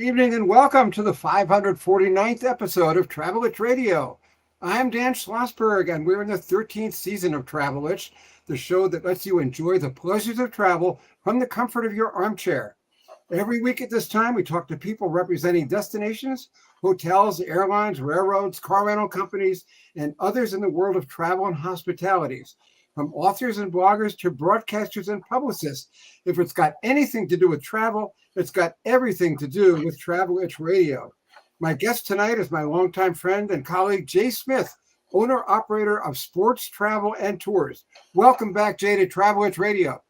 evening and welcome to the 549th episode of Travelitch Radio. I'm Dan Schlossberg and we're in the 13th season of Travelitch, the show that lets you enjoy the pleasures of travel from the comfort of your armchair. Every week at this time, we talk to people representing destinations, hotels, airlines, railroads, car rental companies, and others in the world of travel and hospitalities, from authors and bloggers to broadcasters and publicists. If it's got anything to do with travel, it's got everything to do with Travelitch Radio. My guest tonight is my longtime friend and colleague, Jay Smith, owner-operator of Sports Travel and Tours. Welcome back, Jay, to Travelitch Radio.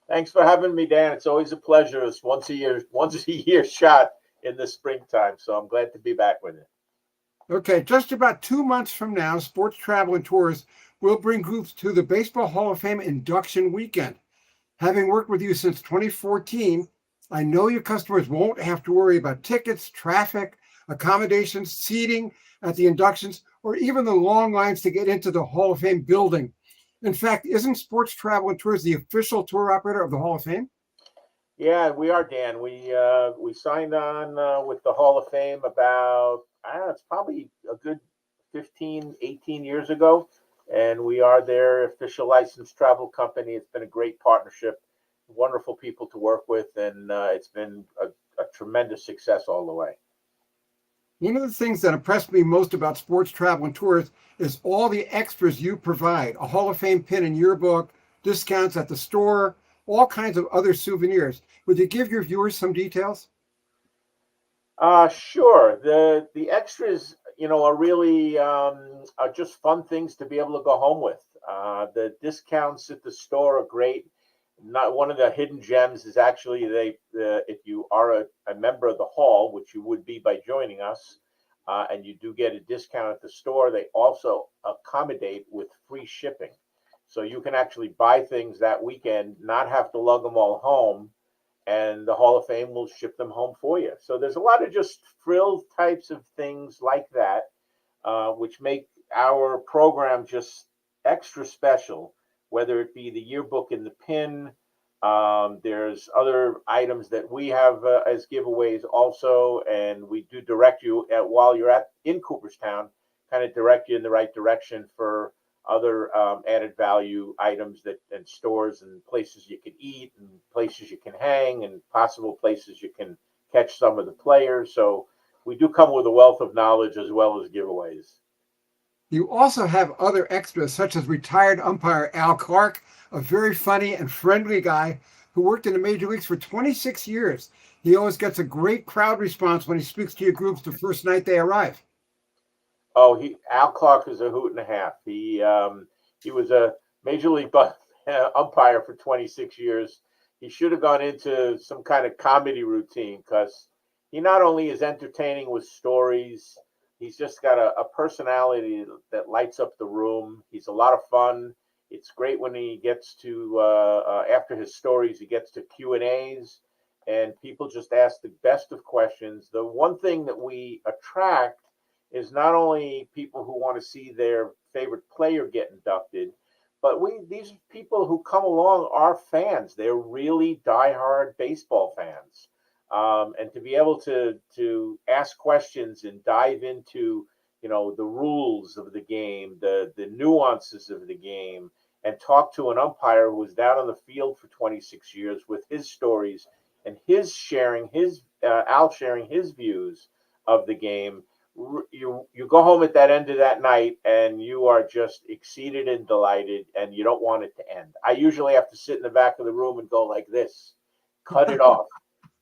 Thanks for having me, Dan. It's always a pleasure. It's once a year shot in the springtime. So I'm glad to be back with you. Okay, just about 2 months from now, Sports Travel and Tours will bring groups to the Baseball Hall of Fame induction weekend. Having worked with you since 2014, I know your customers won't have to worry about tickets, traffic, accommodations, seating at the inductions, or even the long lines to get into the Hall of Fame building. In fact, isn't Sports Travel and Tours the official tour operator of the Hall of Fame? Yeah, we are, Dan. We signed on with the Hall of Fame about, it's probably a good 15, 18 years ago. And we are their official licensed travel company. It's been a great partnership, wonderful people to work with, and it's been a tremendous success all the way. One of the things that impressed me most about Sports Travel and Tours is all the extras you provide. A Hall of Fame pin in your book, discounts at the store, all kinds of other souvenirs. Would you give your viewers some details? Sure. The extras, are really are just fun things to be able to go home with. The discounts at the store are great. Not one of the hidden gems is actually if you are a member of the hall, which you would be by joining us, and you do get a discount at the store, they also accommodate with free shipping. So you can actually buy things that weekend, not have to lug them all home, and the Hall of Fame will ship them home for you. So there's a lot of just frill types of things like that, which make our program just extra special, whether it be the yearbook and the pin. There's other items that we have as giveaways also, and we do direct you while you're in Cooperstown, kind of direct you in the right direction for other added value items and stores and places you can eat and places you can hang and possible places you can catch some of the players. So we do come with a wealth of knowledge as well as giveaways. You also have other extras, such as retired umpire Al Clark, a very funny and friendly guy who worked in the major leagues for 26 years. He always gets a great crowd response when he speaks to your groups the first night they arrive. Oh, Al Clark is a hoot and a half. He was a major league umpire for 26 years. He should have gone into some kind of comedy routine because he not only is entertaining with stories, he's just got a personality that lights up the room. He's a lot of fun. It's great when he gets to, after his stories, he gets to Q&As, and people just ask the best of questions. The one thing that we attract is not only people who want to see their favorite player get inducted, but these people who come along are fans. They're really diehard baseball fans. And to be able to ask questions and dive into, the rules of the game, the nuances of the game, and talk to an umpire who was down on the field for 26 years with his stories and Al sharing his views of the game. You go home at that end of that night and you are just exceeded and delighted, and you don't want it to end. I usually have to sit in the back of the room and go like this, cut it off,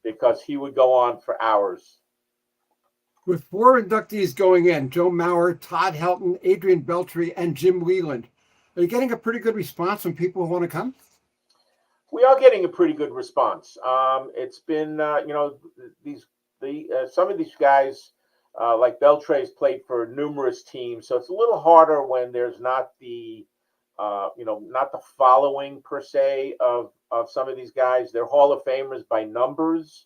because he would go on for hours. With 4 inductees going in, Joe Mauer, Todd Helton, Adrian Beltre, and Jim Wheeland, are you getting a pretty good response from people who want to come? We are getting a pretty good response. It's been, some of these guys, like Beltre's played for numerous teams, so it's a little harder when there's not not the following per se of some of these guys. They're Hall of Famers by numbers,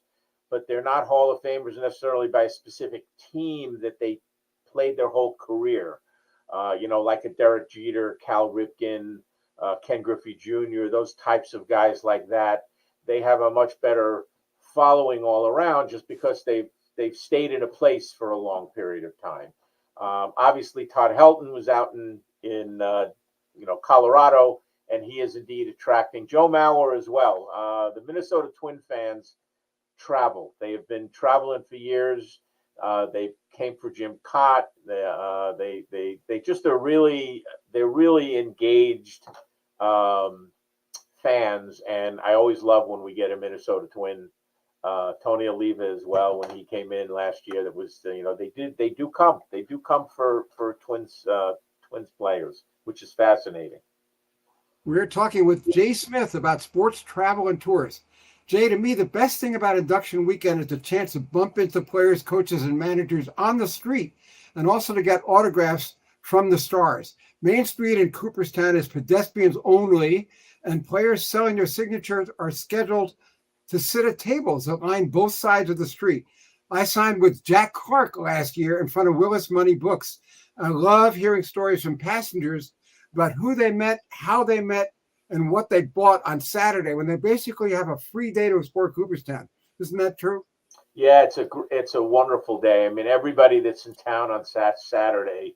but they're not Hall of Famers necessarily by a specific team that they played their whole career. Like a Derek Jeter, Cal Ripken, Ken Griffey Jr., those types of guys like that. They have a much better following all around just because they've they've stayed in a place for a long period of time. Obviously, Todd Helton was out in Colorado, and he is indeed attracting Joe Mauer as well. The Minnesota Twin fans travel. They have been traveling for years. They came for Jim Cott. They just are really engaged fans, and I always love when we get a Minnesota Twin. Tony Oliva as well, when he came in last year. That was they do come for Twins players, which is fascinating. We're talking with Jay Smith about sports, travel, and tours. Jay, to me, the best thing about induction weekend is the chance to bump into players, coaches, and managers on the street, and also to get autographs from the stars. Main Street in Cooperstown is pedestrians only, and players selling their signatures are scheduled to sit at tables that line both sides of the street. I signed with Jack Clark last year in front of Willis Money Books. I love hearing stories from passengers about who they met, how they met, and what they bought on Saturday when they basically have a free day to explore Cooperstown. Isn't that true? Yeah, it's a wonderful day. I mean, everybody that's in town on Saturday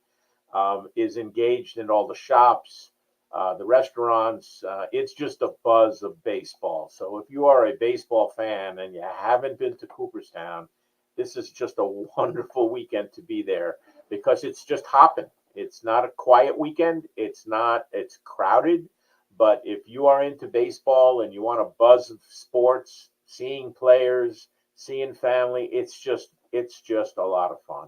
is engaged in all the shops, the restaurants. It's just a buzz of baseball. So if you are a baseball fan and you haven't been to Cooperstown, this is just a wonderful weekend to be there, because it's just hopping. It's not a quiet weekend. It's crowded. But if you are into baseball and you want a buzz of sports, seeing players, seeing family, it's just a lot of fun.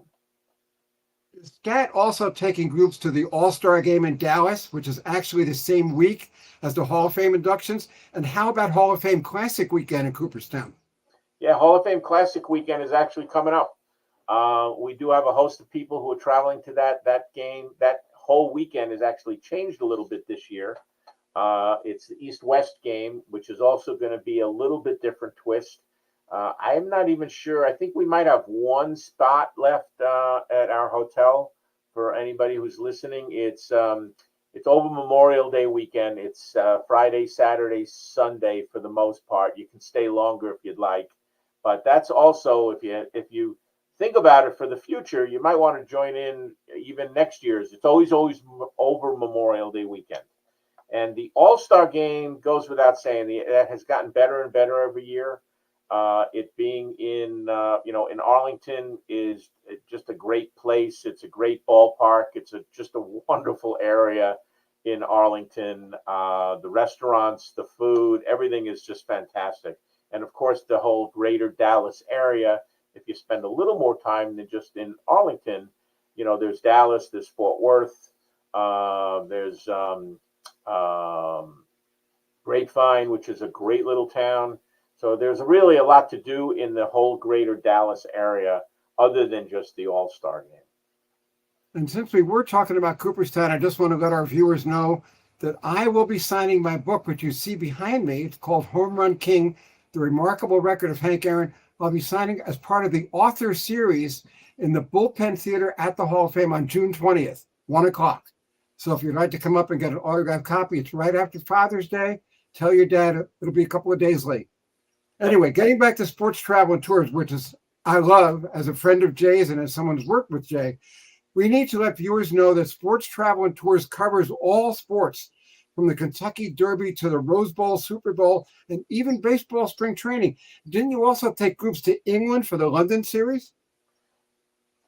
Is SCAT also taking groups to the All-Star game in Dallas, which is actually the same week as the Hall of Fame inductions? And how about Hall of Fame Classic weekend in Cooperstown? Yeah, Hall of Fame Classic weekend is actually coming up. We do have a host of people who are traveling to that game. That whole weekend has actually changed a little bit this year. It's the East-West game, which is also going to be a little bit different twist. I'm not even sure. I think we might have one spot left at our hotel for anybody who's listening. It's over Memorial Day weekend. It's Friday, Saturday, Sunday for the most part. You can stay longer if you'd like, but that's also, if you think about it for the future, you might want to join in even next year's. It's always over Memorial Day weekend. And the All-Star game goes without saying. It has gotten better and better every year. It being in Arlington is just a great place. It's a great ballpark. It's just a wonderful area in Arlington. The restaurants, the food, everything is just fantastic. And of course, the whole greater Dallas area. If you spend a little more time than just in Arlington, there's Dallas, there's Fort Worth, there's Grapevine, which is a great little town. So there's really a lot to do in the whole greater Dallas area other than just the All-Star game. And since we were talking about Cooperstown, I just want to let our viewers know that I will be signing my book, which you see behind me. It's called Home Run King, The Remarkable Record of Hank Aaron. I'll be signing as part of the author series in the Bullpen Theater at the Hall of Fame on June 20th, 1:00. So if you'd like to come up and get an autographed copy, it's right after Father's Day. Tell your dad it'll be a couple of days late. Anyway, getting back to sports, travel, and tours, which is I love as a friend of Jay's and as someone who's worked with Jay, we need to let viewers know that sports, travel, and tours covers all sports, from the Kentucky Derby to the Rose Bowl, Super Bowl, and even baseball spring training. Didn't you also take groups to England for the London series?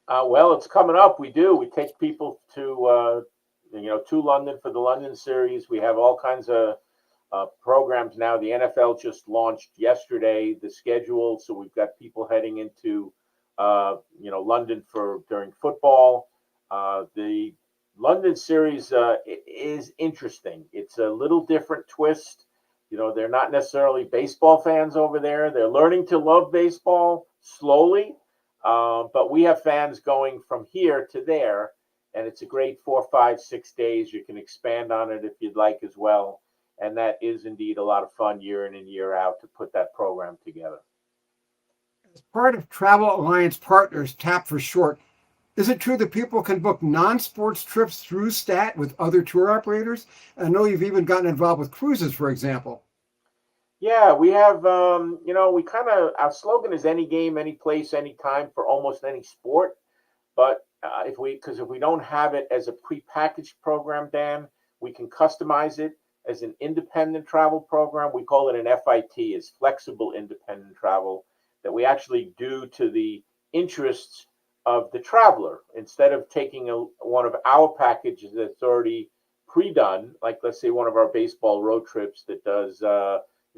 Well, it's coming up. We do. We take people to London for the London series. We have all kinds of programs now. The NFL just launched yesterday the schedule, so we've got people heading into London during football. The London series is interesting. It's a little different twist. They're not necessarily baseball fans over there. They're learning to love baseball slowly, but we have fans going from here to there, and it's a great 4, 5, 6 days. You can expand on it if you'd like as well. And that is indeed a lot of fun year in and year out to put that program together. As part of Travel Alliance Partners, TAP for short, is it true that people can book non-sports trips through STAT with other tour operators? I know you've even gotten involved with cruises, for example. Yeah, we have, we kind of, our slogan is any game, any place, any time for almost any sport. But because if we don't have it as a prepackaged program, Dan, we can customize it as an independent travel program. We call it an FIT, is flexible independent travel, that we actually do to the interests of the traveler instead of taking one of our packages that's already pre-done, like let's say one of our baseball road trips that does,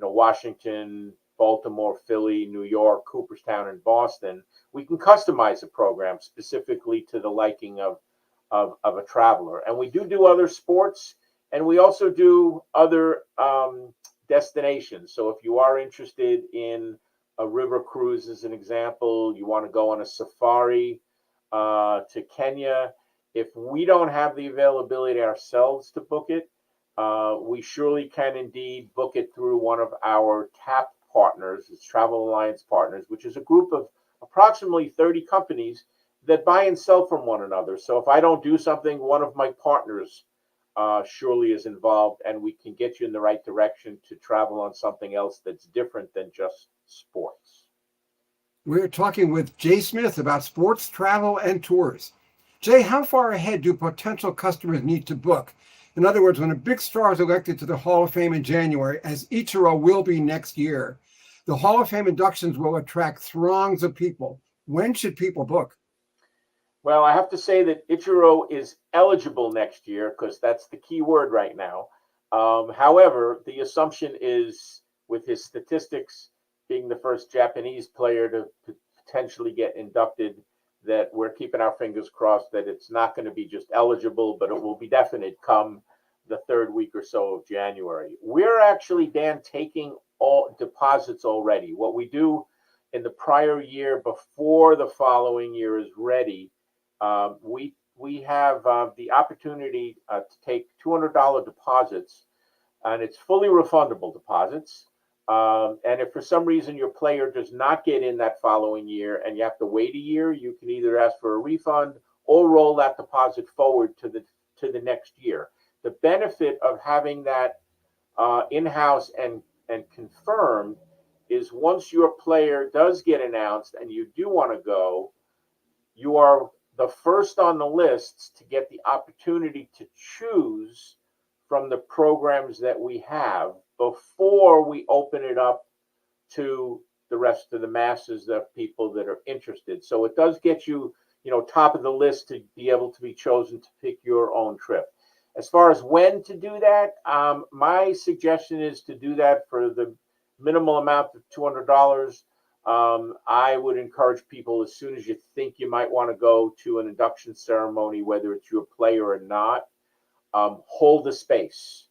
Washington, Baltimore, Philly, New York, Cooperstown, and Boston. We can customize a program specifically to the liking of a traveler. And we do other sports, and we also do other destinations. So if you are interested in a river cruise, as an example, you want to go on a safari to Kenya. If we don't have the availability ourselves to book it, we surely can indeed book it through one of our TAP partners, it's Travel Alliance Partners, which is a group of approximately 30 companies that buy and sell from one another. So if I don't do something, one of my partners surely is involved, and we can get you in the right direction to travel on something else that's different than just sports. We're talking with Jay Smith about sports, travel, and tours. Jay, how far ahead do potential customers need to book? In other words, when a big star is elected to the Hall of Fame in January, as Ichiro will be next year, the Hall of Fame inductions will attract throngs of people. When should people book? Well, I have to say that Ichiro is eligible next year because that's the key word right now. However, the assumption is, with his statistics, being the first Japanese player to potentially get inducted, that we're keeping our fingers crossed that it's not going to be just eligible, but it will be definite come the third week or so of January. We're actually, Dan, taking all deposits already. What we do in the prior year before the following year is ready, we have the opportunity to take $200 deposits, and it's fully refundable deposits. And if for some reason your player does not get in that following year and you have to wait a year, you can either ask for a refund or roll that deposit forward to the next year. The benefit of having that in-house and confirmed is once your player does get announced and you do want to go, you are the first on the lists to get the opportunity to choose from the programs that we have before we open it up to the rest of the masses of people that are interested. So it does get you, top of the list to be able to be chosen to pick your own trip. As far as when to do that, my suggestion is to do that for the minimal amount of $200. I would encourage people, as soon as you think you might want to go to an induction ceremony, whether it's your player or not, hold the space,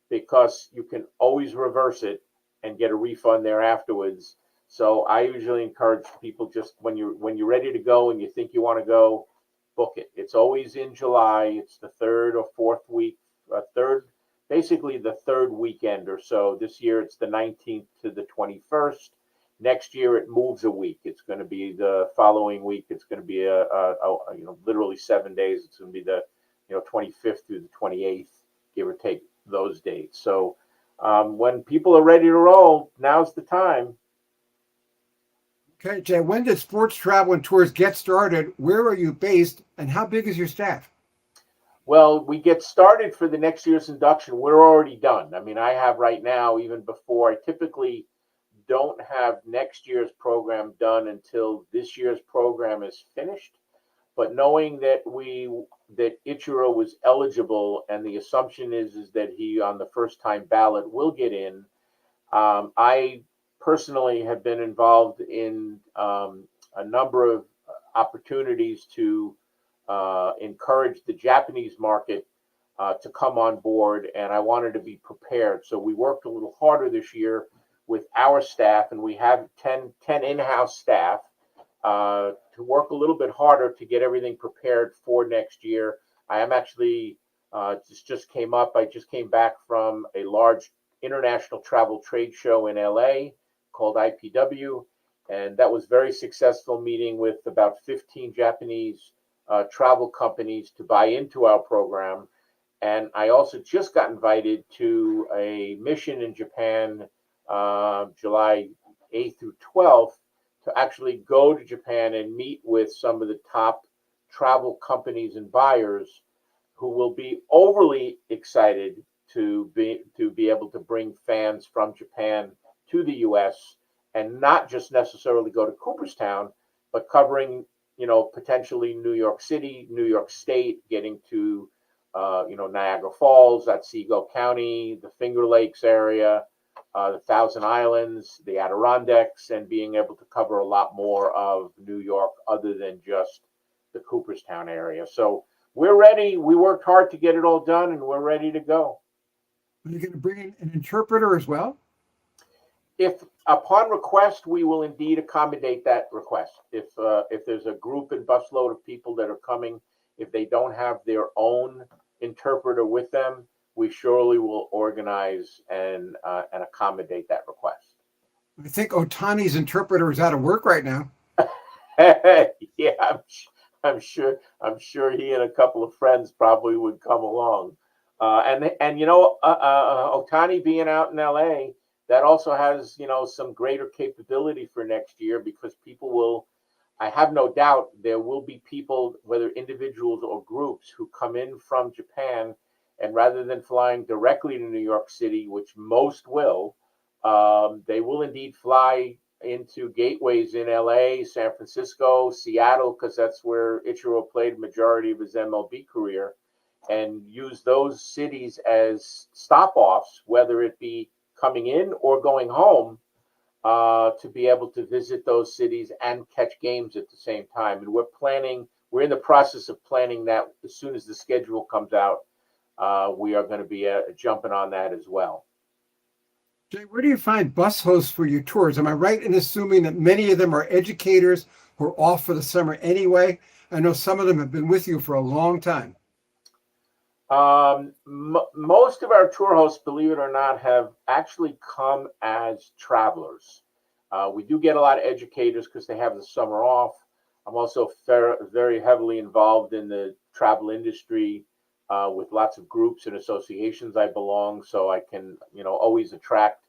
because you can always reverse it and get a refund there afterwards. So I usually encourage people, just when you're ready to go and you think you want to go, book it. It's always in July. It's the third or fourth week, basically the third weekend or so. This year it's the 19th to the 21st. Next year it moves a week. It's going to be the following week. It's going to be literally 7 days. It's going to be the 25th through the 28th, give or take those dates. So when people are ready to roll, now's the time. Okay, Jay, when did sports travel and tours get started? Where are you based, and how big is your staff? Well, we get started for the next year's induction. We're already done. I mean, I have right now, even before, I typically don't have next year's program done until this year's program is finished. But knowing that Ichiro was eligible, and the assumption is that he, on the first time ballot, will get in, I personally have been involved in a number of opportunities to encourage the Japanese market to come on board, and I wanted to be prepared. So we worked a little harder this year with our staff, and we have 10 in-house staff to work a little bit harder to get everything prepared for next year. I am actually, this just came up, I just came back from a large international travel trade show in LA called IPW, and that was very successful, meeting with about 15 Japanese travel companies to buy into our program. And I also just got invited to a mission in Japan July 8th through 12th, to actually go to Japan and meet with some of the top travel companies and buyers who will be overly excited to be able to bring fans from Japan to the U.S. and not just necessarily go to Cooperstown, but covering, potentially New York City, New York State, getting to, Niagara Falls, Otsego County, the Finger Lakes area, the Thousand Islands, the Adirondacks, and being able to cover a lot more of New York other than just the Cooperstown area. So we're ready. We worked hard to get it all done, and we're ready to go. Are you going to bring in an interpreter as well? If upon request, we will indeed accommodate that request. If there's a group and busload of people that are coming, if they don't have their own interpreter with them, we surely will organize and accommodate that request. I think Otani's interpreter is out of work right now. Yeah, I'm sure. I'm sure he and a couple of friends probably would come along. And Otani being out in L.A., that also has some greater capability for next year, because people will. I have no doubt there will be people, whether individuals or groups, who come in from Japan, and rather than flying directly to New York City, which most will, they will indeed fly into gateways in LA, San Francisco, Seattle, because that's where Ichiro played the majority of his MLB career, and use those cities as stop-offs, whether it be coming in or going home, to be able to visit those cities and catch games at the same time. And we're in the process of planning that. As soon as the schedule comes out, we are going to be jumping on that as well. Jay, where do you find bus hosts for your tours? Am I right in assuming that many of them are educators who are off for the summer anyway? I know some of them have been with you for a long time. Most of our tour hosts, believe it or not, have actually come as travelers. We do get a lot of educators because they have the summer off. I'm also very heavily involved in the travel industry, with lots of groups and associations I belong, so I can, always attract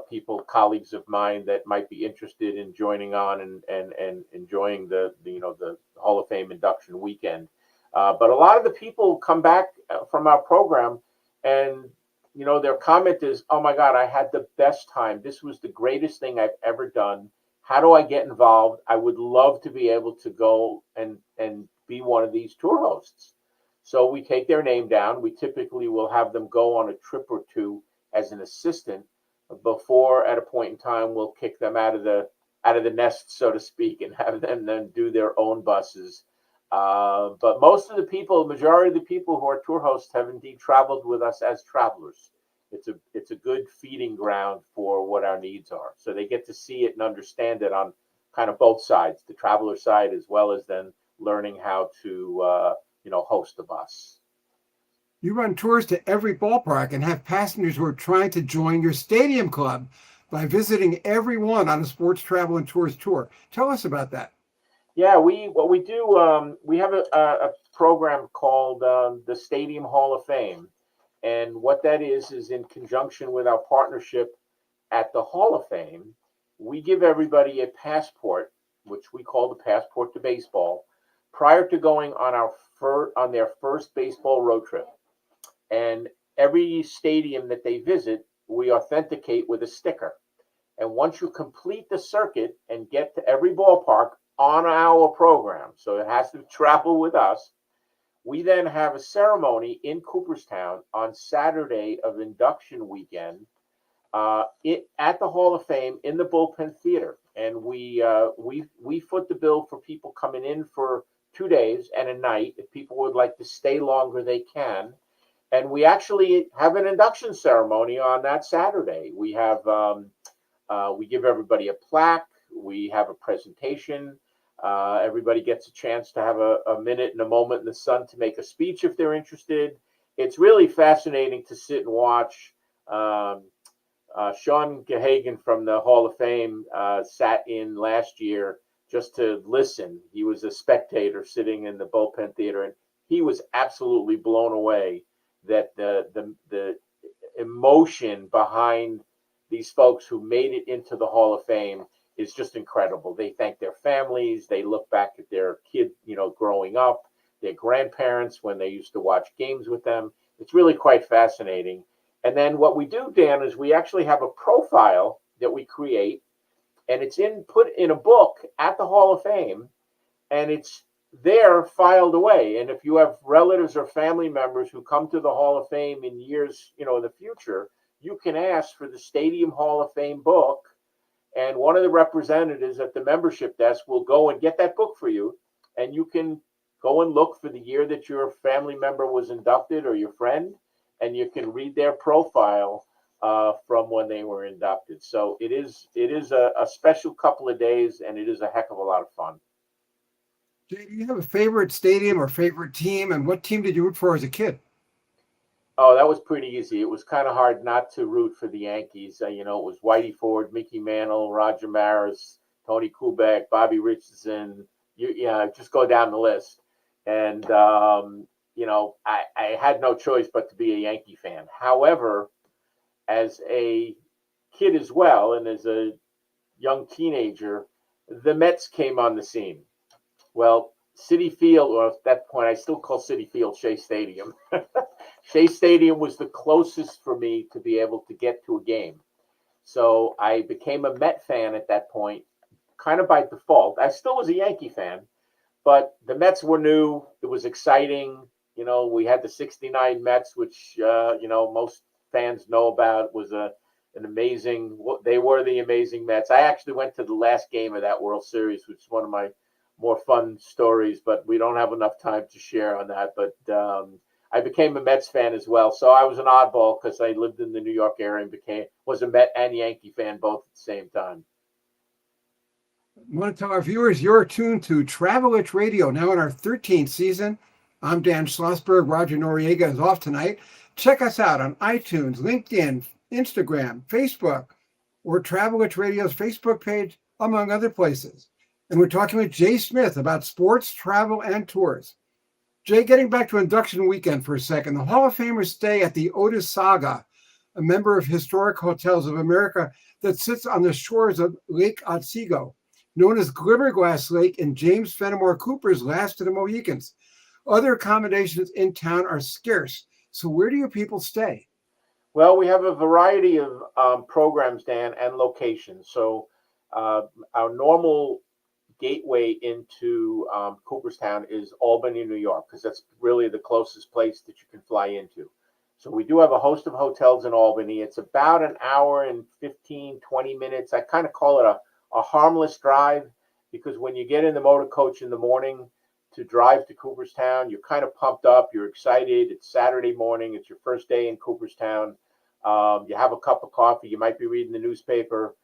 people, colleagues of mine that might be interested in joining on and enjoying the Hall of Fame induction weekend. But a lot of the people come back from our program, and their comment is, "Oh my God, I had the best time. This was the greatest thing I've ever done. How do I get involved? I would love to be able to go and be one of these tour hosts." So we take their name down. We typically will have them go on a trip or two as an assistant before, at a point in time, we'll kick them out of the nest, so to speak, and have them then do their own buses. But the majority of the people who are tour hosts have indeed traveled with us as travelers. It's a good feeding ground for what our needs are. So they get to see it and understand it on kind of both sides, the traveler side, as well as then learning how to host the bus. You run tours to every ballpark and have passengers who are trying to join your stadium club by visiting every one on a sports travel and tours tour. Tell us about that. Yeah, we have a program called the Stadium Hall of Fame, and what that is in conjunction with our partnership at the Hall of Fame, we give everybody a passport, which we call the Passport to Baseball, prior to going on their first baseball road trip. And every stadium that they visit, we authenticate with a sticker. And once you complete the circuit and get to every ballpark on our program, so it has to travel with us, we then have a ceremony in Cooperstown on Saturday of induction weekend, at the Hall of Fame in the Bullpen Theater. And we foot the bill for people coming in for 2 days and a night. If people would like to stay longer, they can. And we actually have an induction ceremony on that Saturday. We give everybody a plaque. We have a presentation. Everybody gets a chance to have a minute and a moment in the sun to make a speech if they're interested. It's really fascinating to sit and watch. Sean Gahagan from the Hall of Fame sat in last year just to listen. He was a spectator sitting in the Bullpen Theater, and he was absolutely blown away that the emotion behind these folks who made it into the Hall of Fame is just incredible. They thank their families. They look back at their kid, growing up, their grandparents when they used to watch games with them. It's really quite fascinating. And then what we do, Dan, is we actually have a profile that we create, and it's put in a book at the Hall of Fame, and it's there filed away. And if you have relatives or family members who come to the Hall of Fame in years, in the future, you can ask for the Stadium Hall of Fame book, and one of the representatives at the membership desk will go and get that book for you, and you can go and look for the year that your family member was inducted or your friend, and you can read their profile from when they were inducted. So it is a special couple of days, and it is a heck of a lot of fun. Jay, do you have a favorite stadium or favorite team, and what team did you root for as a kid? Oh, that was pretty easy. It was kind of hard not to root for the Yankees. It was Whitey Ford, Mickey Mantle, Roger Maris, Tony Kubek, Bobby Richardson. Just go down the list. And, I had no choice but to be a Yankee fan. However, as a kid as well, and as a young teenager, the Mets came on the scene. Well, Citi Field, or at that point, I still call Citi Field Shea Stadium. Shea Stadium was the closest for me to be able to get to a game. So I became a Met fan at that point, kind of by default. I still was a Yankee fan, but the Mets were new. It was exciting. We had the '69 Mets, which, most fans know about. Was an amazing, they were the amazing Mets. I actually went to the last game of that World Series, which is one of my more fun stories, but we don't have enough time to share on that. But I became a Mets fan as well. So I was an oddball because I lived in the New York area and was a Met and Yankee fan both at the same time. I want to tell our viewers you're tuned to Travel-Itch Radio, now in our 13th season. I'm Dan Schlossberg. Roger Noriega is off tonight. Check us out on iTunes, LinkedIn, Instagram, Facebook, or Travel-Itch Radio's Facebook page, among other places. And we're talking with Jay Smith about sports, travel, and tours. Jay, getting back to induction weekend for a second, the Hall of Famers stay at the Otis Saga, a member of Historic Hotels of America that sits on the shores of Lake Otsego, known as Glimmerglass Lake in James Fenimore Cooper's Last of the Mohicans. Other accommodations in town are scarce. So where do your people stay? Well, we have a variety of programs, Dan, and locations. So our normal gateway into Cooperstown is Albany, New York, because that's really the closest place that you can fly into. So we do have a host of hotels in Albany. It's about an hour and 15, 20 minutes. I kind of call it a harmless drive, because when you get in the motor coach in the morning to drive to Cooperstown, you're kind of pumped up, you're excited. It's Saturday morning, it's your first day in Cooperstown. You have a cup of coffee, you might be reading the newspaper,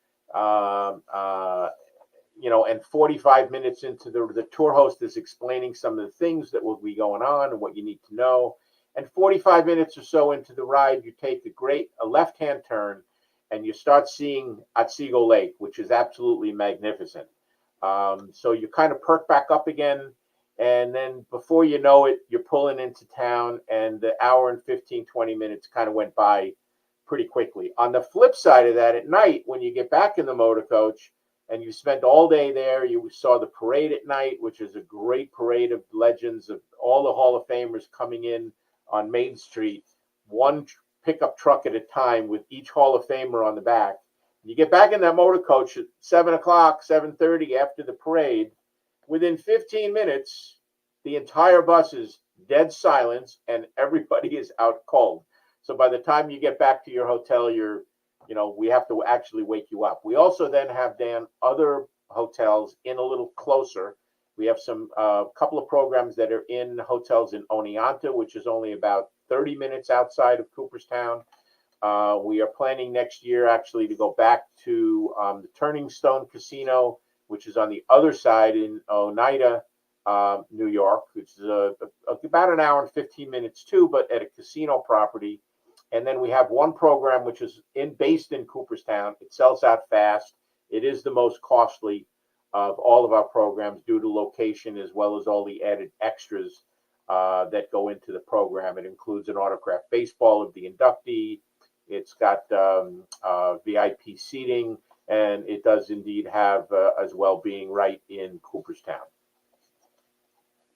and 45 minutes into the tour host is explaining some of the things that will be going on and what you need to know. And 45 minutes or so into the ride, you take a left-hand turn, and you start seeing Otsego Lake, which is absolutely magnificent. So you kind of perk back up again, and then before you know it, you're pulling into town, and the hour and 15, 20 minutes kind of went by pretty quickly. On the flip side of that, at night, when you get back in the motor coach and you spent all day there, you saw the parade at night, which is a great parade of legends of all the Hall of Famers coming in on Main Street, one pickup truck at a time with each Hall of Famer on the back. You get back in that motor coach at 7 o'clock, 7:30 after the parade. Within 15 minutes, the entire bus is dead silence and everybody is out cold. So by the time you get back to your hotel, we have to actually wake you up. We also then have, Dan, other hotels in a little closer. We have a couple of programs that are in hotels in Oneonta, which is only about 30 minutes outside of Cooperstown. We are planning next year actually to go back to the Turning Stone Casino, which is on the other side in Oneida, New York, which is about an hour and 15 minutes too, but at a casino property. And then we have one program which is based in Cooperstown. It sells out fast. It is the most costly of all of our programs due to location, as well as all the added extras that go into the program. It includes an autographed baseball of the inductee. It's got VIP seating, and it does indeed have as well being right in Cooperstown.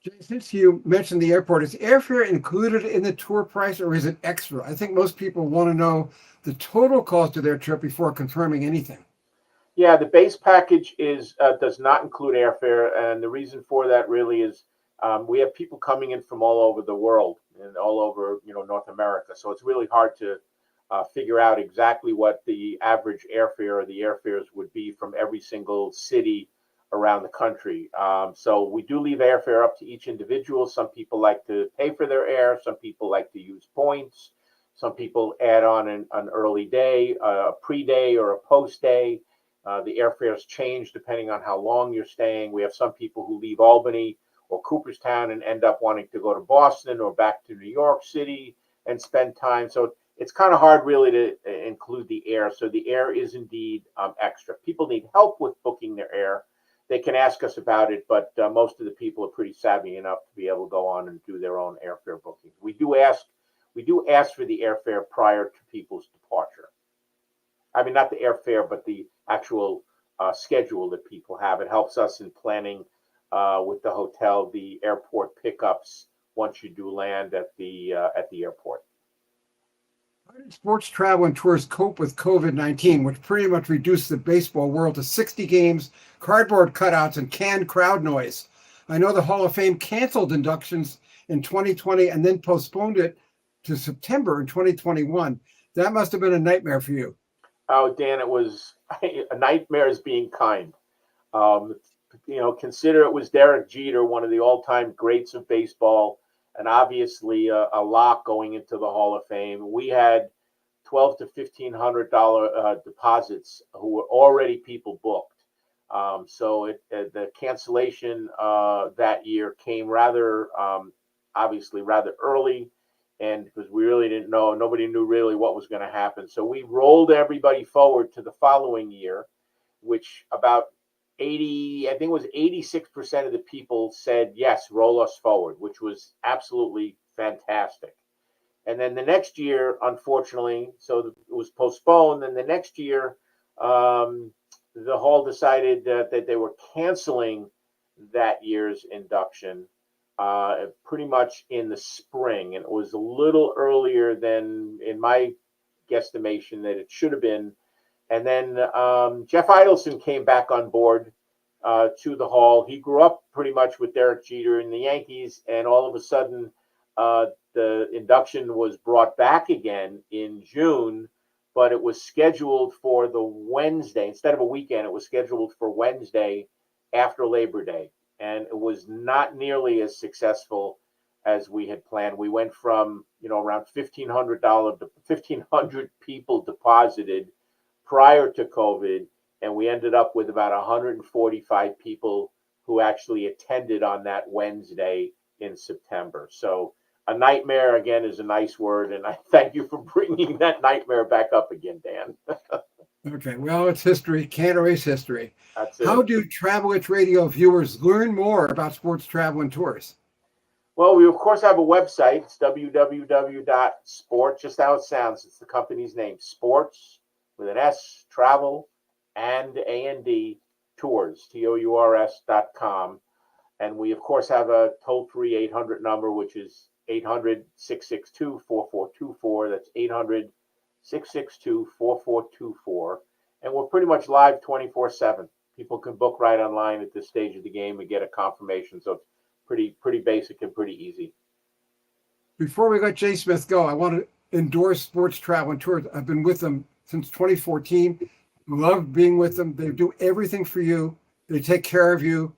Jay, since you mentioned the airport, is airfare included in the tour price or is it extra? I think most people want to know the total cost of their trip before confirming anything. Yeah, the base package is does not include airfare, and the reason for that really is we have people coming in from all over the world and all over North America, so it's really hard to figure out exactly what the average airfare or the airfares would be from every single city around the country. So we do leave airfare up to each individual. Some people like to pay for their air. Some people like to use points. Some people add on an early day, a pre-day or a post-day. The airfares change depending on how long you're staying. We have some people who leave Albany or Cooperstown and end up wanting to go to Boston or back to New York City and spend time. So it's kind of hard really to include the air. So the air is indeed extra. People need help with booking their air. They can ask us about it, but most of the people are pretty savvy enough to be able to go on and do their own airfare bookings. We do ask for the airfare prior to people's departure. I mean, not the airfare, but the actual schedule that people have. It helps us in planning with the hotel, the airport pickups once you do land at the airport. How did Sports Travel and Tours cope with COVID-19, which pretty much reduced the baseball world to 60 games, cardboard cutouts, and canned crowd noise? I know the Hall of Fame canceled inductions in 2020 and then postponed it to September in 2021. That must have been a nightmare for you. Oh, Dan, it was a nightmare is being kind. Consider it was Derek Jeter, one of the all-time greats of baseball, and obviously a lock going into the Hall of Fame. We had $1,200 to $1,500 deposits who were already people booked. So the cancellation that year came rather early, and because we really didn't know, nobody knew really what was going to happen. So we rolled everybody forward to the following year, which about 86% of the people said, yes, roll us forward, which was absolutely fantastic. And then the next year, unfortunately, so it was postponed. Then the next year, the hall decided that they were canceling that year's induction pretty much in the spring. And it was a little earlier than, in my guesstimation, that it should have been. And then Jeff Idelson came back on board to the hall. He grew up pretty much with Derek Jeter in the Yankees, and all of a sudden the induction was brought back again in June, but it was scheduled for the Wednesday. Instead of a weekend, it was scheduled for Wednesday after Labor Day, and it was not nearly as successful as we had planned. We went from around $1,500 people deposited prior to COVID, and we ended up with about 145 people who actually attended on that Wednesday in September. So a nightmare, again, is a nice word, and I thank you for bringing that nightmare back up again, Dan. Okay, well, it's history. Can't erase history. That's it. How do Travelitz Radio viewers learn more about sports travel and tours? Well, we, of course, have a website. It's www.sports, just how it sounds. It's the company's name, Sports, with an S, Travel, and A-N-D, Tours, TOURS.com. And we, of course, have a toll-free 800 number, which is 800-662-4424. That's 800-662-4424. And we're pretty much live 24/7. People can book right online at this stage of the game and get a confirmation. So it's pretty basic and pretty easy. Before we let Jay Smith go, I want to endorse Sports Travel and Tours. I've been with them since 2014. Love being with them. They do everything for you. They take care of you.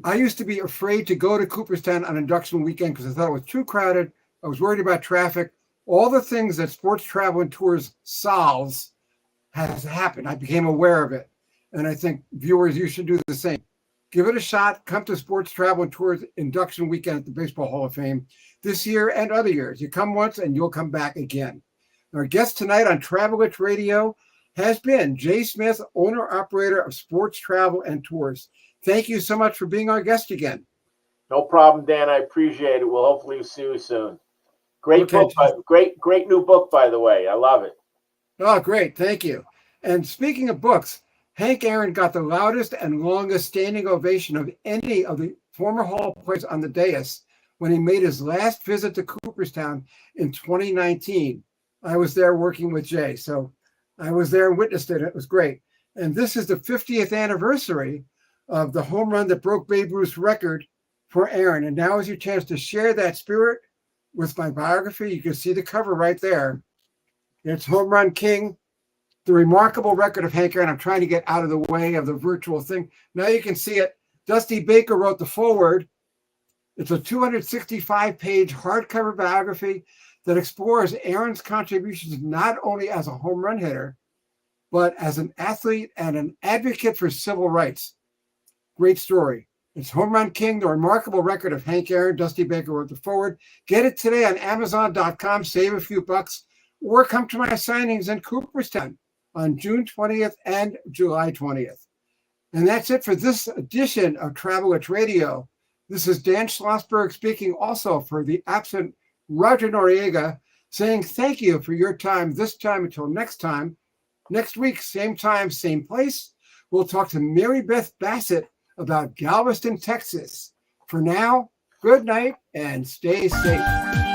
I used to be afraid to go to Cooperstown on induction weekend because I thought it was too crowded. I was worried about traffic. All the things that Sports Travel and Tours solves has happened. I became aware of it. And I think viewers, you should do the same. Give it a shot. Come to Sports Travel and Tours induction weekend at the Baseball Hall of Fame this year and other years. You come once and you'll come back again. Our guest tonight on Travelitz Radio has been Jay Smith, owner-operator of Sports Travel and Tours. Thank you so much for being our guest again. No problem, Dan. I appreciate it. We'll hopefully see you soon. Great Okay. book, great new book, by the way. I love it. Oh, great. Thank you. And speaking of books, Hank Aaron got the loudest and longest standing ovation of any of the former Hall players on the dais when he made his last visit to Cooperstown in 2019. I was there working with Jay, so I was there and witnessed it. It was great. And this is the 50th anniversary of the home run that broke Babe Ruth's record for Aaron. And now is your chance to share that spirit with my biography. You can see the cover right there. It's Home Run King, the remarkable record of Hank Aaron. I'm trying to get out of the way of the virtual thing. Now you can see it. Dusty Baker wrote the foreword. It's a 265-page hardcover biography that explores Aaron's contributions not only as a home run hitter, but as an athlete and an advocate for civil rights. Great story. It's Home Run King, the remarkable record of Hank Aaron. Dusty Baker wrote the foreword. Get it today on Amazon.com. Save a few bucks. Or come to my signings in Cooperstown on June 20th and July 20th. And that's it for this edition of Travelitch Radio. This is Dan Schlossberg speaking also for the absent Roger Noriega, saying thank you for your time this time until next time. Next week, same time, same place, we'll talk to Mary Beth Bassett about Galveston, Texas. For now, good night and stay safe.